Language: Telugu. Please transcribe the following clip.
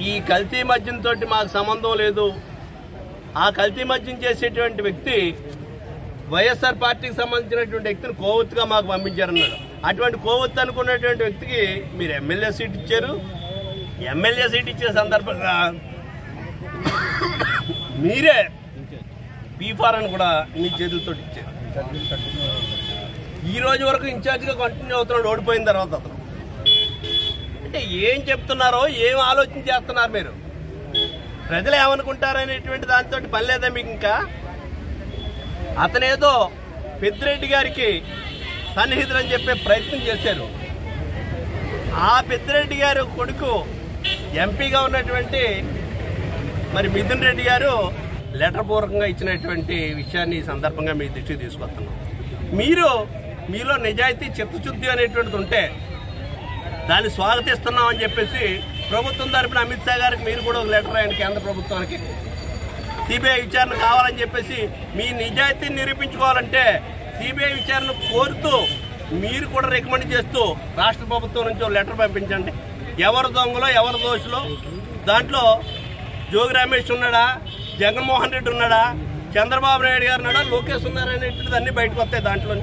ఈ కల్తీ మద్యంతో మాకు సంబంధం లేదు, ఆ కల్తీ మద్యం చేసేటువంటి వ్యక్తి వైఎస్ఆర్ పార్టీకి సంబంధించినటువంటి వ్యక్తిని కోవత్తుగా మాకు పంపించారన్నాడు. అటువంటి కోవత్తు అనుకున్నటువంటి వ్యక్తికి మీరు ఎమ్మెల్యే సీట్ ఇచ్చారు. ఎమ్మెల్యే సీట్ ఇచ్చే సందర్భంగా మీరే పీఫార్ అని కూడా మీ చేతులతో ఇచ్చారు. ఈ రోజు వరకు ఇన్ఛార్జిగా కంటిన్యూ అవుతున్నాడు ఓడిపోయిన తర్వాత. అతను అంటే ఏం చెప్తున్నారో ఏం ఆలోచన చేస్తున్నారు మీరు? ప్రజలు ఏమనుకుంటారనేటువంటి దాంతో పని లేదా మీకు? ఇంకా అతనేదో పెద్దిరెడ్డి గారికి సన్నిహితులని చెప్పే ప్రయత్నం చేశారు. ఆ పెద్దిరెడ్డి గారు కొడుకు ఎంపీగా ఉన్నటువంటి మరి మిథున్ రెడ్డి గారు లెటర్ పూర్వకంగా ఇచ్చినటువంటి విషయాన్ని ఈ సందర్భంగా మీ దృష్టికి తీసుకొస్తున్నాం. మీలో నిజాయితీ చిత్తశుద్ధి అనేటువంటిది ఉంటే దాన్ని స్వాగతిస్తున్నామని చెప్పేసి ప్రభుత్వం తరపున అమిత్ షా గారికి మీరు కూడా ఒక లెటర్ రాయండి కేంద్ర ప్రభుత్వానికి. సిబిఐ విచారణ కావాలని చెప్పేసి మీ నిజాయితీని నిరూపించుకోవాలంటే సిబిఐ విచారణ కోరుతూ మీరు కూడా రికమెండ్ చేస్తూ రాష్ట్ర ప్రభుత్వం నుంచి ఒక లెటర్ పంపించండి. ఎవరు దొంగలో ఎవరు దోషులో దాంట్లో జోగి రమేష్ ఉన్నాడా, జగన్మోహన్ రెడ్డి ఉన్నాడా, చంద్రబాబు నాయుడు గారు ఉన్నాడా, లోకేష్ ఉన్నారా అనేటువంటిది అన్ని బయటకు వస్తాయి దాంట్లో.